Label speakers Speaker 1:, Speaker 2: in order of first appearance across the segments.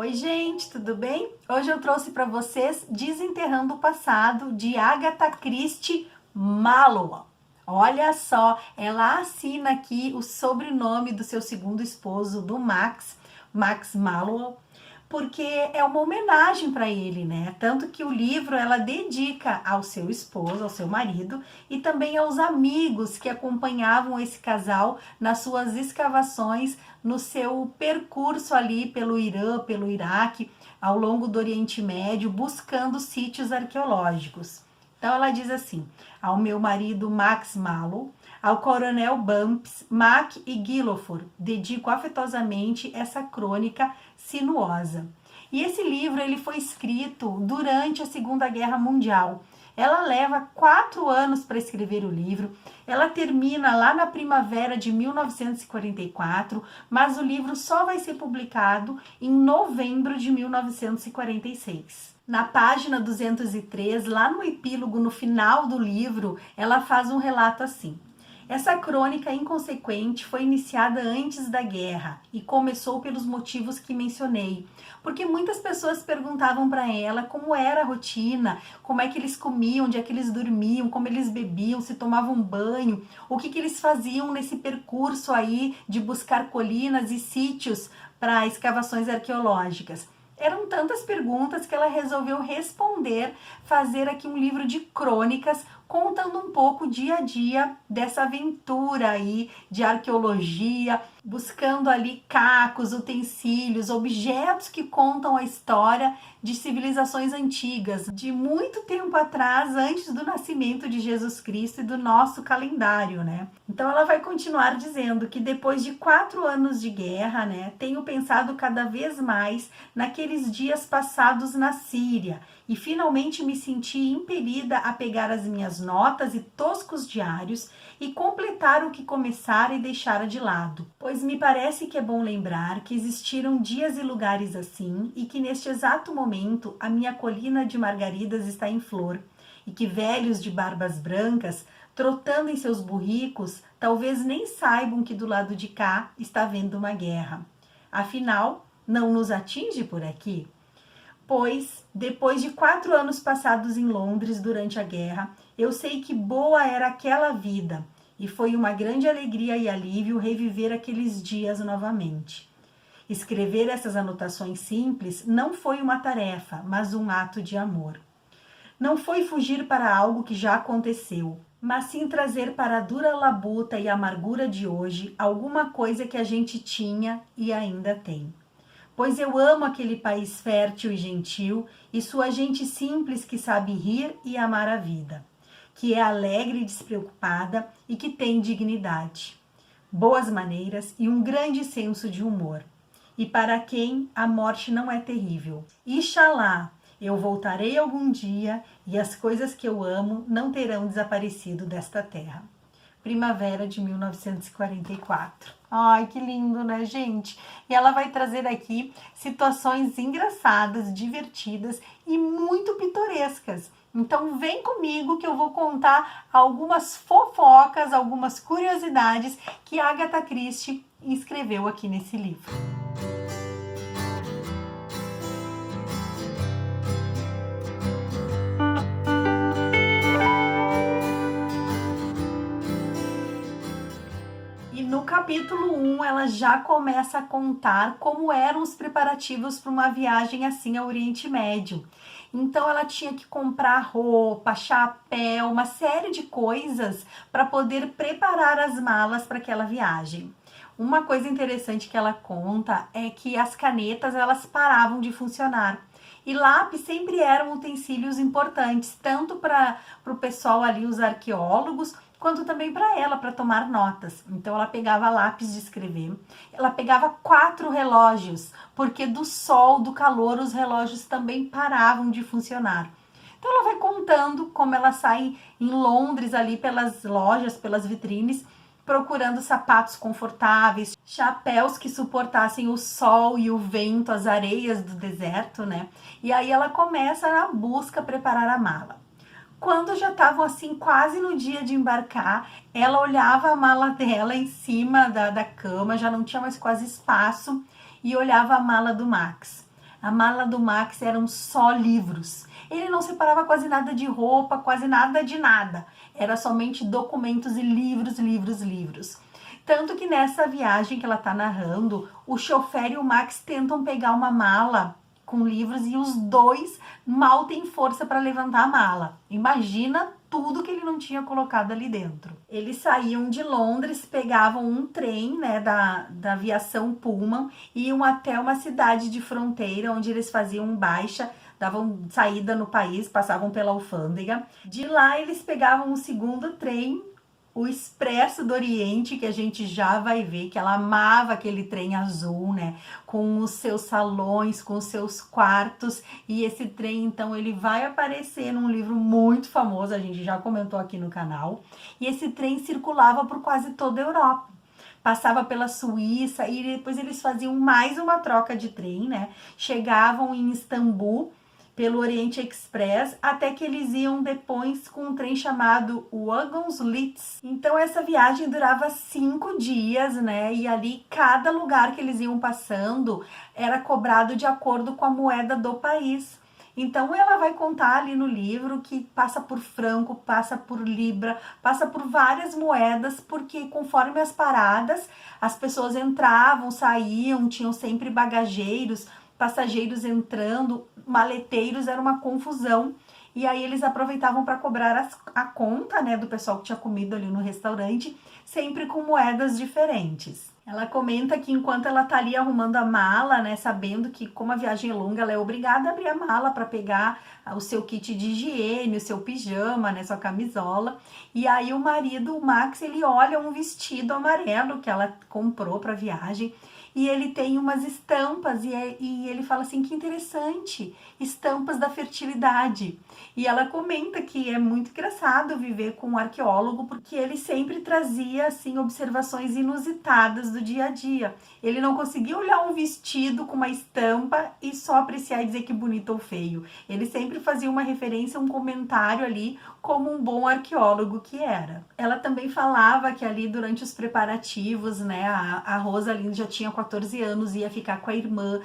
Speaker 1: Oi, gente, tudo bem? Hoje eu trouxe para vocês Desenterrando o Passado, de Agatha Christie Mallow. Olha só, ela assina aqui o sobrenome do seu segundo esposo, do Max Mallow, porque é uma homenagem para ele, né? Tanto que o livro ela dedica ao seu esposo, ao seu marido, e também aos amigos que acompanhavam esse casal nas suas escavações, no seu percurso ali pelo Irã, pelo Iraque, ao longo do Oriente Médio, buscando sítios arqueológicos. Então ela diz assim: ao meu marido Max Mallow, ao coronel Bumps, Mac e Guilford, dedico afetuosamente essa crônica sinuosa. E esse livro ele foi escrito durante a Segunda Guerra Mundial. Ela leva 4 anos para escrever o livro. Ela termina lá na primavera de 1944, mas o livro só vai ser publicado em novembro de 1946. Na página 203, lá no epílogo, no final do livro, ela faz um relato assim: essa crônica inconsequente foi iniciada antes da guerra e começou pelos motivos que mencionei, porque muitas pessoas perguntavam para ela como era a rotina, como é que eles comiam, onde é que eles dormiam, como eles bebiam, se tomavam banho, o que eles faziam nesse percurso aí de buscar colinas e sítios para escavações arqueológicas. Eram tantas perguntas que ela resolveu responder, fazer aqui um livro de crônicas, contando um pouco o dia a dia dessa aventura aí de arqueologia, buscando ali cacos, utensílios, objetos que contam a história de civilizações antigas, de muito tempo atrás, antes do nascimento de Jesus Cristo e do nosso calendário, né? Então ela vai continuar dizendo que depois de 4 anos de guerra, né, tenho pensado cada vez mais naqueles dias passados na Síria e finalmente me senti impelida a pegar as minhas notas e toscos diários e completar o que começara e deixara de lado, pois me parece que é bom lembrar que existiram dias e lugares assim e que neste exato momento a minha colina de margaridas está em flor e que velhos de barbas brancas, trotando em seus burricos, talvez nem saibam que do lado de cá está havendo uma guerra. Afinal, não nos atinge por aqui? Pois, depois de 4 anos passados em Londres durante a guerra, eu sei que boa era aquela vida, e foi uma grande alegria e alívio reviver aqueles dias novamente. Escrever essas anotações simples não foi uma tarefa, mas um ato de amor. Não foi fugir para algo que já aconteceu, mas sim trazer para a dura labuta e amargura de hoje alguma coisa que a gente tinha e ainda tem. Pois eu amo aquele país fértil e gentil e sua gente simples que sabe rir e amar a vida, que é alegre e despreocupada e que tem dignidade, boas maneiras e um grande senso de humor, e para quem a morte não é terrível. Ixalá, eu voltarei algum dia e as coisas que eu amo não terão desaparecido desta terra. Primavera de 1944. Ai, que lindo, né, gente? E ela vai trazer aqui situações engraçadas, divertidas e muito pitorescas. Então vem comigo que eu vou contar algumas fofocas, algumas curiosidades que Agatha Christie escreveu aqui nesse livro. No capítulo 1, ela já começa a contar como eram os preparativos para uma viagem assim ao Oriente Médio. Então ela tinha que comprar roupa, chapéu, uma série de coisas para poder preparar as malas para aquela viagem. Uma coisa interessante que ela conta é que as canetas elas paravam de funcionar. E lápis sempre eram utensílios importantes, tanto para o pessoal ali, os arqueólogos, quanto também para ela, para tomar notas. Então ela pegava lápis de escrever, ela pegava 4 relógios, porque do sol, do calor, os relógios também paravam de funcionar. Então ela vai contando como ela sai em Londres ali pelas lojas, pelas vitrines, procurando sapatos confortáveis, chapéus que suportassem o sol e o vento, as areias do deserto, né? E aí ela começa na busca preparar a mala. Quando já estavam assim quase no dia de embarcar, ela olhava a mala dela em cima da cama, já não tinha mais quase espaço, e olhava a mala do Max. A mala do Max eram só livros. Ele não separava quase nada de roupa, quase nada de nada. Era somente documentos e livros, livros, livros. Tanto que nessa viagem que ela tá narrando, o chofer e o Max tentam pegar uma mala com livros e os dois mal têm força para levantar a mala. Imagina tudo que ele não tinha colocado ali dentro. Eles saíam de Londres, pegavam um trem, né, da aviação Pullman, e iam até uma cidade de fronteira, onde eles faziam baixa, davam saída no país, passavam pela alfândega. De lá eles pegavam o segundo trem, o Expresso do Oriente, que a gente já vai ver que ela amava aquele trem azul, né? Com os seus salões, com os seus quartos. E esse trem, então, ele vai aparecer num livro muito famoso, a gente já comentou aqui no canal. E esse trem circulava por quase toda a Europa. Passava pela Suíça e depois eles faziam mais uma troca de trem, né? Chegavam em Istambul pelo Oriente Express, até que eles iam depois com um trem chamado Wagons-Litz. Então essa viagem durava 5 dias, né? E ali cada lugar que eles iam passando era cobrado de acordo com a moeda do país. Então ela vai contar ali no livro que passa por franco, passa por libra, passa por várias moedas, porque conforme as paradas, as pessoas entravam, saíam, tinham sempre bagageiros, passageiros entrando, maleteiros, era uma confusão. E aí eles aproveitavam para cobrar a conta, né, do pessoal que tinha comido ali no restaurante, sempre com moedas diferentes. Ela comenta que enquanto ela tá ali arrumando a mala, né, sabendo que como a viagem é longa, ela é obrigada a abrir a mala para pegar o seu kit de higiene, o seu pijama, né, sua camisola. E aí o marido, o Max, ele olha um vestido amarelo que ela comprou para viagem. E ele tem umas estampas e ele fala assim, que interessante, estampas da fertilidade. E ela comenta que é muito engraçado viver com um arqueólogo, porque ele sempre trazia assim observações inusitadas do dia a dia. Ele não conseguia olhar um vestido com uma estampa e só apreciar e dizer que bonito ou feio. Ele sempre fazia uma referência, um comentário ali, como um bom arqueólogo que era. Ela também falava que ali durante os preparativos, né, a Rosalind já tinha 14 anos, ia ficar com a irmã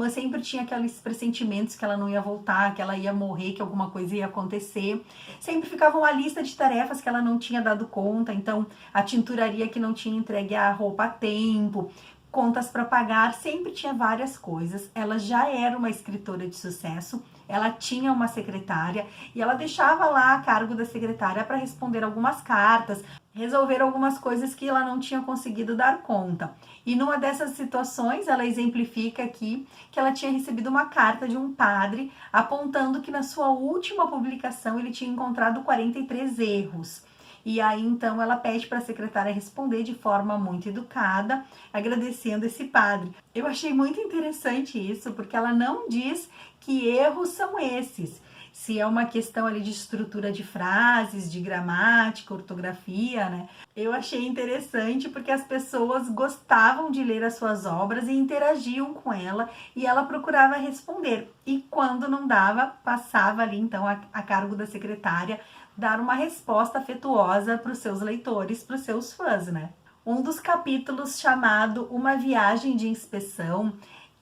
Speaker 1: sempre tinha aqueles pressentimentos que ela não ia voltar, que ela ia morrer, que alguma coisa ia acontecer. Sempre ficava uma lista de tarefas que ela não tinha dado conta, então a tinturaria que não tinha entregue a roupa a tempo, contas para pagar, sempre tinha várias coisas. Ela já era uma escritora de sucesso, ela tinha uma secretária e ela deixava lá a cargo da secretária para responder algumas cartas, resolver algumas coisas que ela não tinha conseguido dar conta. E numa dessas situações, ela exemplifica aqui que ela tinha recebido uma carta de um padre apontando que na sua última publicação ele tinha encontrado 43 erros. E aí, então, ela pede para a secretária responder de forma muito educada, agradecendo esse padre. Eu achei muito interessante isso, porque ela não diz que erros são esses. Se é uma questão ali de estrutura de frases, de gramática, ortografia, né? Eu achei interessante porque as pessoas gostavam de ler as suas obras e interagiam com ela e ela procurava responder. E quando não dava, passava ali, então, a cargo da secretária, dar uma resposta afetuosa para os seus leitores, para os seus fãs, né? Um dos capítulos chamado Uma Viagem de Inspeção,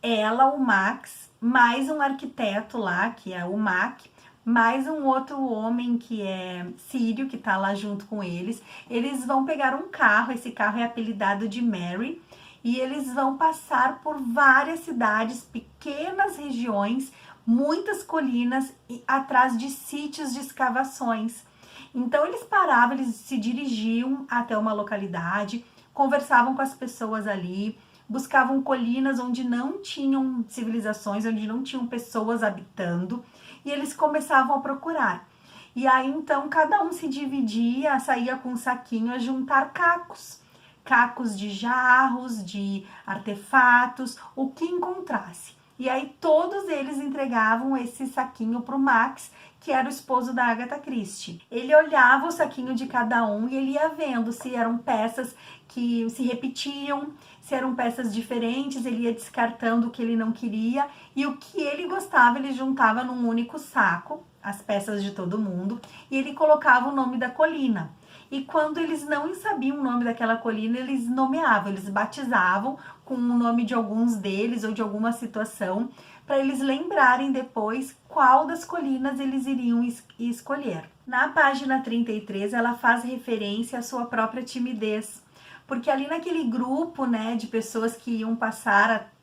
Speaker 1: ela, o Max, mais um arquiteto lá, que é o Mac, mais um outro homem que é sírio, que tá lá junto com eles. Eles vão pegar um carro, esse carro é apelidado de Mary, e eles vão passar por várias cidades, pequenas regiões, muitas colinas e atrás de sítios de escavações. Então eles paravam, eles se dirigiam até uma localidade, conversavam com as pessoas ali, buscavam colinas onde não tinham civilizações, onde não tinham pessoas habitando, e eles começavam a procurar. E aí então cada um se dividia, saía com um saquinho a juntar cacos de jarros, de artefatos, o que encontrasse. E aí todos eles entregavam esse saquinho para o Max, que era o esposo da Agatha Christie. Ele olhava o saquinho de cada um e ele ia vendo se eram peças que se repetiam, se eram peças diferentes, ele ia descartando o que ele não queria e o que ele gostava ele juntava num único saco, as peças de todo mundo, e ele colocava o nome da colina. E quando eles não sabiam o nome daquela colina, eles nomeavam, eles batizavam com o nome de alguns deles ou de alguma situação, para eles lembrarem depois qual das colinas eles iriam escolher. Na página 33, ela faz referência à sua própria timidez, porque ali naquele grupo, né, de pessoas que iam passar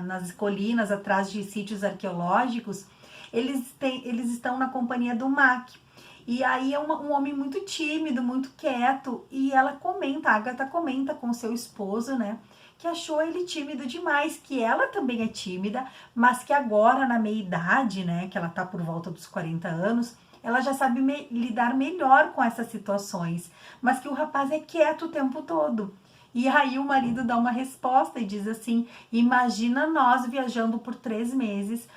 Speaker 1: nas colinas atrás de sítios arqueológicos, eles estão na companhia do Mac. E aí é um homem muito tímido, muito quieto, e ela comenta, a Agatha comenta com seu esposo, né, que achou ele tímido demais, que ela também é tímida, mas que agora na meia-idade, né, que ela tá por volta dos 40 anos, ela já sabe lidar melhor com essas situações, mas que o rapaz é quieto o tempo todo. E aí o marido dá uma resposta e diz assim: imagina nós viajando por 3 meses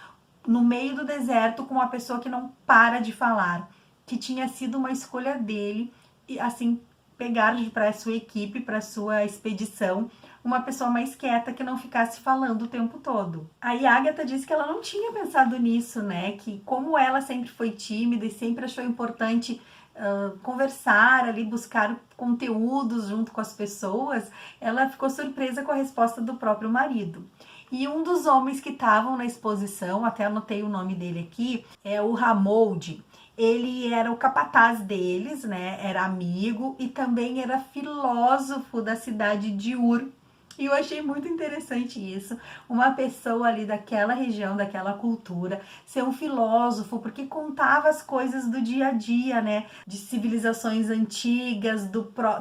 Speaker 1: no meio do deserto com uma pessoa que não para de falar, que tinha sido uma escolha dele, e assim, pegar para a sua equipe, para a sua expedição, uma pessoa mais quieta que não ficasse falando o tempo todo. Aí a Agatha disse que ela não tinha pensado nisso, né? Que como ela sempre foi tímida e sempre achou importante conversar ali, buscar conteúdos junto com as pessoas, ela ficou surpresa com a resposta do próprio marido. E um dos homens que estavam na exposição, até anotei o nome dele aqui, é o Hamoud. Ele era o capataz deles, né? Era amigo e também era filósofo da cidade de Ur. E eu achei muito interessante isso, uma pessoa ali daquela região, daquela cultura, ser um filósofo, porque contava as coisas do dia a dia, né? De civilizações antigas,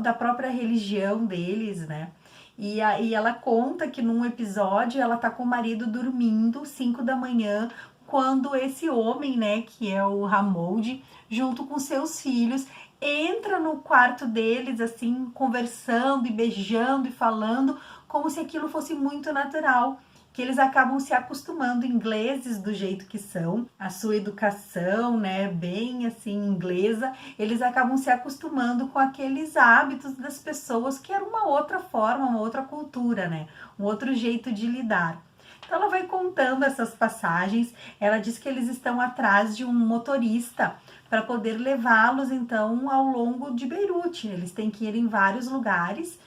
Speaker 1: da própria religião deles, né? E aí ela conta que num episódio ela tá com o marido dormindo, 5 da manhã, quando esse homem, né, que é o Hamoud, junto com seus filhos, entra no quarto deles, assim, conversando e beijando e falando, como se aquilo fosse muito natural, que eles acabam se acostumando, ingleses do jeito que são, a sua educação, né, bem assim, inglesa, eles acabam se acostumando com aqueles hábitos das pessoas, que era uma outra forma, uma outra cultura, né, um outro jeito de lidar. Então ela vai contando essas passagens, ela diz que eles estão atrás de um motorista para poder levá-los então ao longo de Beirute. Eles têm que ir em vários lugares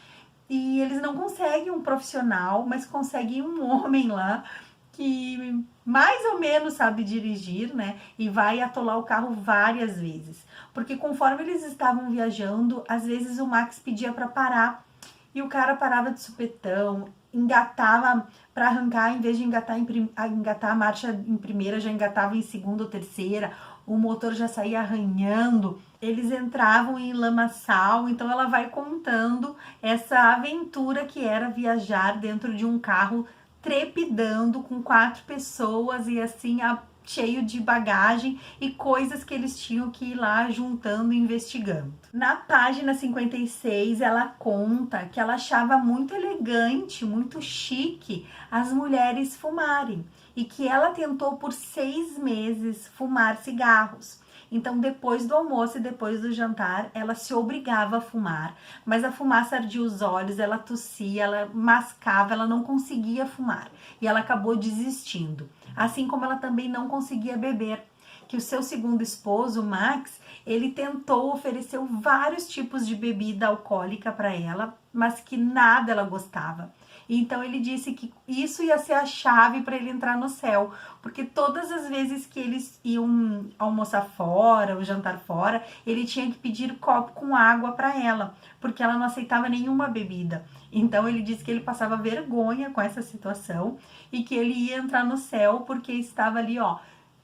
Speaker 1: e eles não conseguem um profissional, mas conseguem um homem lá que mais ou menos sabe dirigir, né? E vai atolar o carro várias vezes. Porque conforme eles estavam viajando, às vezes o Max pedia para parar e o cara parava de supetão, engatava para arrancar, em vez de engatar a marcha em primeira, já engatava em segunda ou terceira, o motor já saía arranhando, eles entravam em lamaçal. Então ela vai contando essa aventura que era viajar dentro de um carro trepidando com 4 pessoas e assim cheio de bagagem e coisas que eles tinham que ir lá juntando e investigando. Na página 56, ela conta que ela achava muito elegante, muito chique as mulheres fumarem e que ela tentou por 6 meses fumar cigarros. Então, depois do almoço e depois do jantar, ela se obrigava a fumar, mas a fumaça ardia os olhos, ela tossia, ela mascava, ela não conseguia fumar e ela acabou desistindo. Assim como ela também não conseguia beber, que o seu segundo esposo, Max, ele tentou, ofereceu vários tipos de bebida alcoólica para ela, mas que nada ela gostava. Então ele disse que isso ia ser a chave para ele entrar no céu, porque todas as vezes que eles iam almoçar fora, ou jantar fora, ele tinha que pedir copo com água para ela, porque ela não aceitava nenhuma bebida. Então ele disse que ele passava vergonha com essa situação e que ele ia entrar no céu porque estava ali, ó,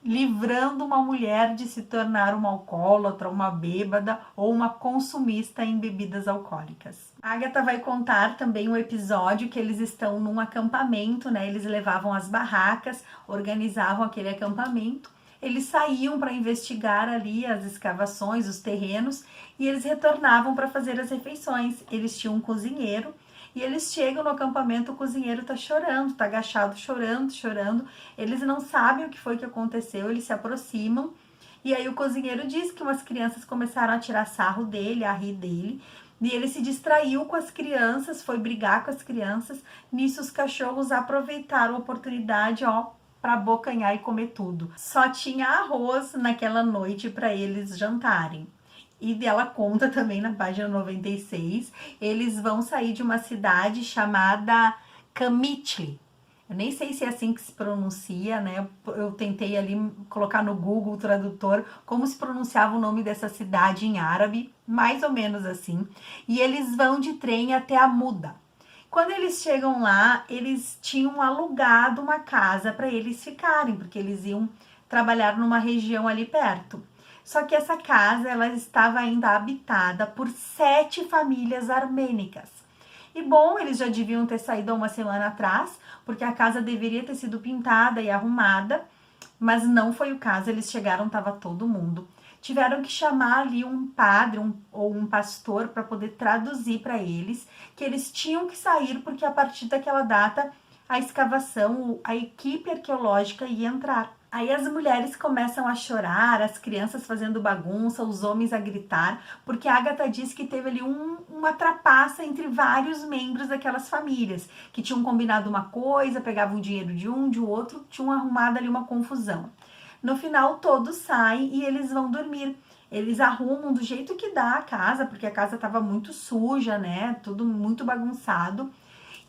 Speaker 1: livrando uma mulher de se tornar uma alcoólatra, uma bêbada ou uma consumista em bebidas alcoólicas. A Agatha vai contar também um episódio que eles estão num acampamento, né? Eles levavam as barracas, organizavam aquele acampamento, eles saíam para investigar ali as escavações, os terrenos, e eles retornavam para fazer as refeições. Eles tinham um cozinheiro. E eles chegam no acampamento, o cozinheiro tá chorando, tá agachado, chorando, chorando. Eles não sabem o que foi que aconteceu, eles se aproximam. E aí o cozinheiro diz que umas crianças começaram a tirar sarro dele, a rir dele. E ele se distraiu com as crianças, foi brigar com as crianças. Nisso os cachorros aproveitaram a oportunidade, ó, para abocanhar e comer tudo. Só tinha arroz naquela noite para eles jantarem. E ela conta também na página 96, eles vão sair de uma cidade chamada Kamitli. Eu nem sei se é assim que se pronuncia, né? Eu tentei ali colocar no Google Tradutor como se pronunciava o nome dessa cidade em árabe, mais ou menos assim. E eles vão de trem até a Muda. Quando eles chegam lá, eles tinham alugado uma casa para eles ficarem, porque eles iam trabalhar numa região ali perto. Só que essa casa ela estava ainda habitada por 7 famílias armênicas. E bom, eles já deviam ter saído há uma semana atrás, porque a casa deveria ter sido pintada e arrumada, mas não foi o caso. Eles chegaram, estava todo mundo. Tiveram que chamar ali um padre ou um pastor para poder traduzir para eles que eles tinham que sair, porque a partir daquela data a escavação, a equipe arqueológica ia entrar. Aí as mulheres começam a chorar, as crianças fazendo bagunça, os homens a gritar, porque a Agatha diz que teve ali uma trapaça entre vários membros daquelas famílias, que tinham combinado uma coisa, pegavam dinheiro de outro, tinham arrumado ali uma confusão. No final, todos saem e eles vão dormir. Eles arrumam do jeito que dá a casa, porque a casa estava muito suja, né? Tudo muito bagunçado.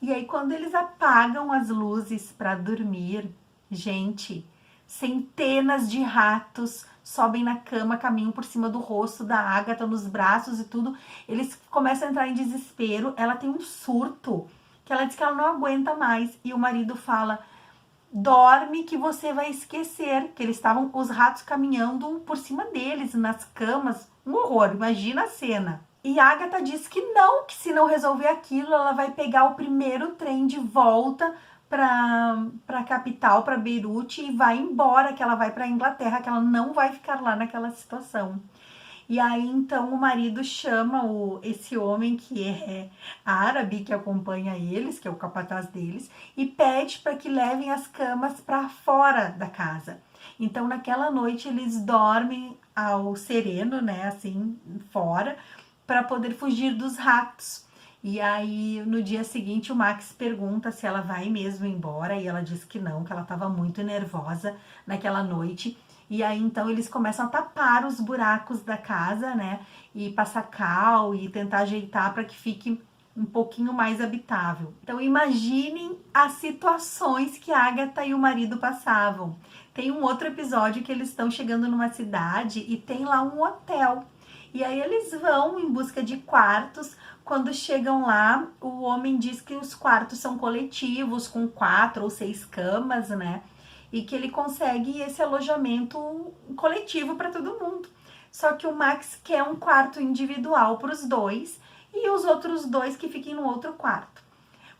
Speaker 1: E aí, quando eles apagam as luzes para dormir, gente, centenas de ratos sobem na cama, caminham por cima do rosto da Agatha, nos braços e tudo. Eles começam a entrar em desespero. Ela tem um surto, que ela diz que ela não aguenta mais. E o marido fala: dorme que você vai esquecer. Que eles estavam, os ratos caminhando por cima deles, nas camas. Um horror, imagina a cena. E a Agatha diz que não, que se não resolver aquilo, ela vai pegar o primeiro trem de volta para a capital, para Beirute, e vai embora, que ela vai para a Inglaterra, que ela não vai ficar lá naquela situação. E aí, então, o marido chama esse homem que é árabe, que acompanha eles, que é o capataz deles, e pede para que levem as camas para fora da casa. Então, naquela noite, eles dormem ao sereno, né, assim, fora, para poder fugir dos ratos. E aí, no dia seguinte, o Max pergunta se ela vai mesmo embora, e ela diz que não, que ela estava muito nervosa naquela noite. E aí, então, eles começam a tapar os buracos da casa, né? E passar cal e tentar ajeitar para que fique um pouquinho mais habitável. Então, imaginem as situações que a Agatha e o marido passavam. Tem um outro episódio que eles estão chegando numa cidade e tem lá um hotel. E aí eles vão em busca de quartos. Quando chegam lá, o homem diz que os quartos são coletivos, com 4 ou 6 camas, né? E que ele consegue esse alojamento coletivo para todo mundo. Só que o Max quer um quarto individual para os dois e os outros 2 que fiquem no outro quarto.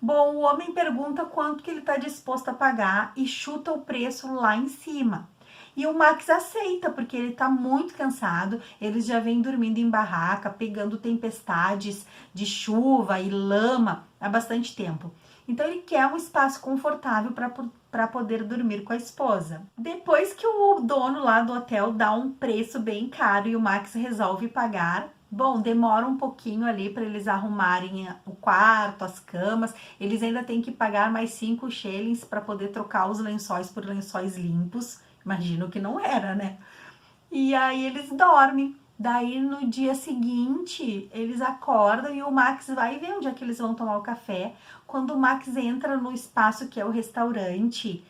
Speaker 1: Bom, o homem pergunta quanto que ele está disposto a pagar e chuta o preço lá em cima. E o Max aceita, porque ele tá muito cansado, eles já vêm dormindo em barraca, pegando tempestades de chuva e lama há bastante tempo. Então ele quer um espaço confortável para poder dormir com a esposa. Depois que o dono lá do hotel dá um preço bem caro e o Max resolve pagar, bom, demora um pouquinho ali para eles arrumarem o quarto, as camas. Eles ainda têm que pagar mais 5 shillings para poder trocar os lençóis por lençóis limpos. Imagino que não era, né? E aí eles dormem. Daí no dia seguinte, eles acordam e o Max vai ver onde é que eles vão tomar o café. Quando o Max entra no espaço que é o restaurante,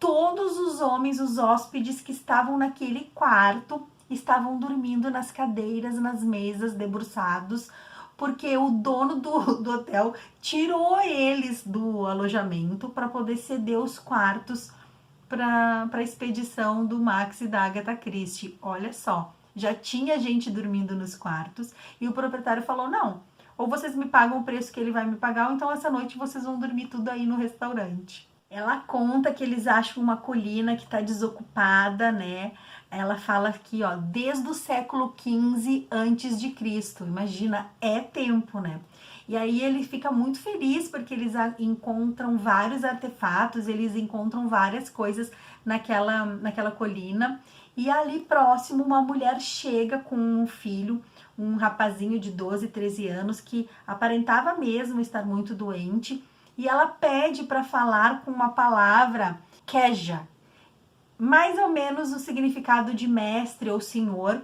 Speaker 1: todos os homens, os hóspedes que estavam naquele quarto, estavam dormindo nas cadeiras, nas mesas, debruçados, porque o dono do hotel tirou eles do alojamento para poder ceder os quartos para a expedição do Max e da Agatha Christie. Olha só, já tinha gente dormindo nos quartos e o proprietário falou: não, ou vocês me pagam o preço que ele vai me pagar, ou então essa noite vocês vão dormir tudo aí no restaurante. Ela conta que eles acham uma colina que está desocupada, né? Ela fala aqui, ó, desde o século XV antes de Cristo. Imagina, é tempo, né? E aí ele fica muito feliz porque eles encontram vários artefatos, eles encontram várias coisas naquela colina. E ali próximo uma mulher chega com um filho, um rapazinho de 12, 13 anos que aparentava mesmo estar muito doente. E ela pede para falar com uma palavra Keja, mais ou menos o significado de mestre ou senhor.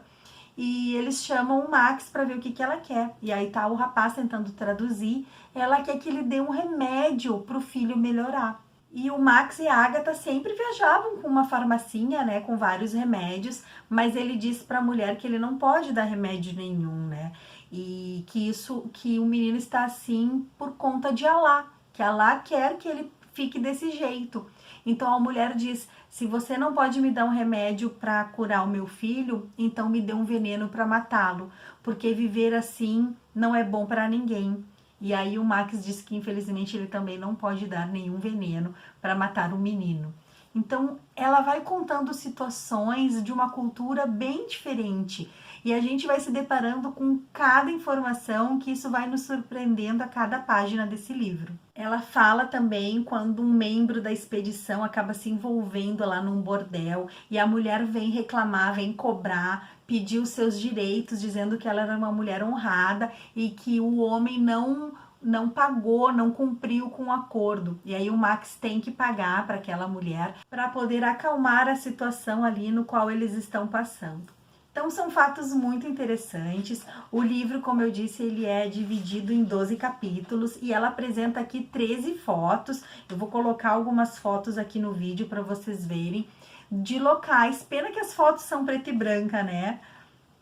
Speaker 1: E eles chamam o Max para ver o que ela quer. E aí tá o rapaz tentando traduzir. Ela quer que ele dê um remédio pro filho melhorar. E o Max e a Agatha sempre viajavam com uma farmacinha, né, com vários remédios, mas ele disse para a mulher que ele não pode dar remédio nenhum, né? E que o menino está assim por conta de Alá, que Alá quer que ele fique desse jeito. Então a mulher diz: se você não pode me dar um remédio para curar o meu filho, então me dê um veneno para matá-lo, porque viver assim não é bom para ninguém. E aí o Max diz que infelizmente ele também não pode dar nenhum veneno para matar o menino. Então ela vai contando situações de uma cultura bem diferente e a gente vai se deparando com cada informação que isso vai nos surpreendendo a cada página desse livro. Ela fala também quando um membro da expedição acaba se envolvendo lá num bordel e a mulher vem reclamar, vem cobrar, pedir os seus direitos, dizendo que ela era uma mulher honrada e que o homem não pagou, não cumpriu com o acordo. E aí o Max tem que pagar para aquela mulher para poder acalmar a situação ali no qual eles estão passando. Então são fatos muito interessantes. O livro, como eu disse, ele é dividido em 12 capítulos e ela apresenta aqui 13 fotos. Eu vou colocar algumas fotos aqui no vídeo para vocês verem de locais. Pena que as fotos são preta e branca, né?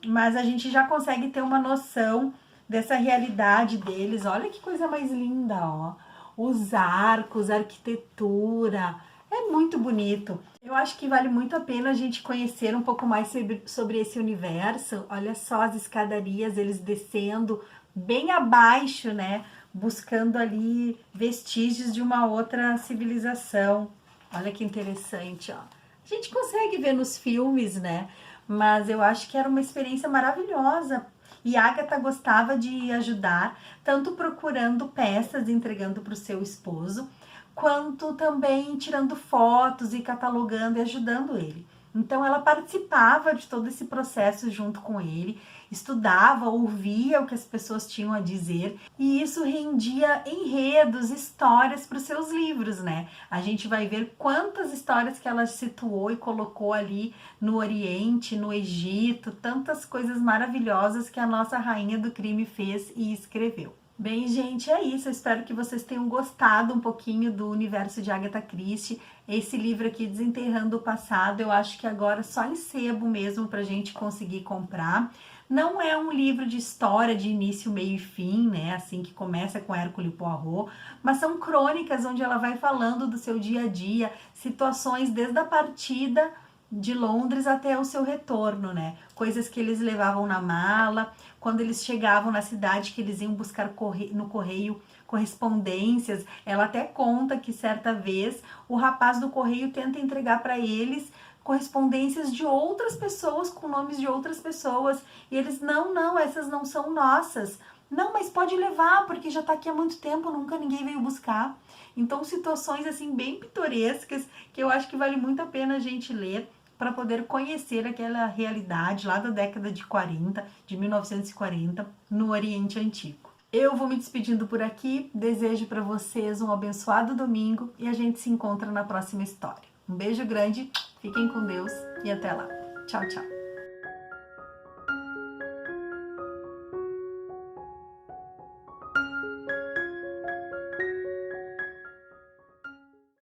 Speaker 1: Mas a gente já consegue ter uma noção dessa realidade deles. Olha que coisa mais linda, ó. Os arcos, a arquitetura, é muito bonito. Eu acho que vale muito a pena a gente conhecer um pouco mais sobre esse universo. Olha só as escadarias, eles descendo bem abaixo, né? Buscando ali vestígios de uma outra civilização. Olha que interessante, ó. A gente consegue ver nos filmes, né? Mas eu acho que era uma experiência maravilhosa. E Agatha gostava de ajudar, tanto procurando peças, entregando para o seu esposo, quanto também tirando fotos e catalogando e ajudando ele. Então ela participava de todo esse processo junto com ele, estudava, ouvia o que as pessoas tinham a dizer e isso rendia enredos, histórias para os seus livros, né? A gente vai ver quantas histórias que ela situou e colocou ali no Oriente, no Egito, tantas coisas maravilhosas que a nossa rainha do crime fez e escreveu. Bem, gente, é isso. Eu espero que vocês tenham gostado um pouquinho do universo de Agatha Christie. Esse livro aqui, Desenterrando o Passado, eu acho que agora só em sebo mesmo para a gente conseguir comprar. Não é um livro de história de início, meio e fim, né? Assim que começa com Hercule Poirot, mas são crônicas onde ela vai falando do seu dia a dia, situações desde a partida de Londres até o seu retorno, né? Coisas que eles levavam na mala, quando eles chegavam na cidade, que eles iam buscar no correio correspondências. Ela até conta que certa vez o rapaz do correio tenta entregar para eles correspondências de outras pessoas, com nomes de outras pessoas, e eles, não, essas não são nossas. Não, mas pode levar, porque já tá aqui há muito tempo, nunca ninguém veio buscar. Então, situações assim bem pitorescas, que eu acho que vale muito a pena a gente ler, para poder conhecer aquela realidade lá da década de 40, de 1940, no Oriente Antigo. Eu vou me despedindo por aqui, desejo para vocês um abençoado domingo e a gente se encontra na próxima história. Um beijo grande, fiquem com Deus e até lá. Tchau, tchau.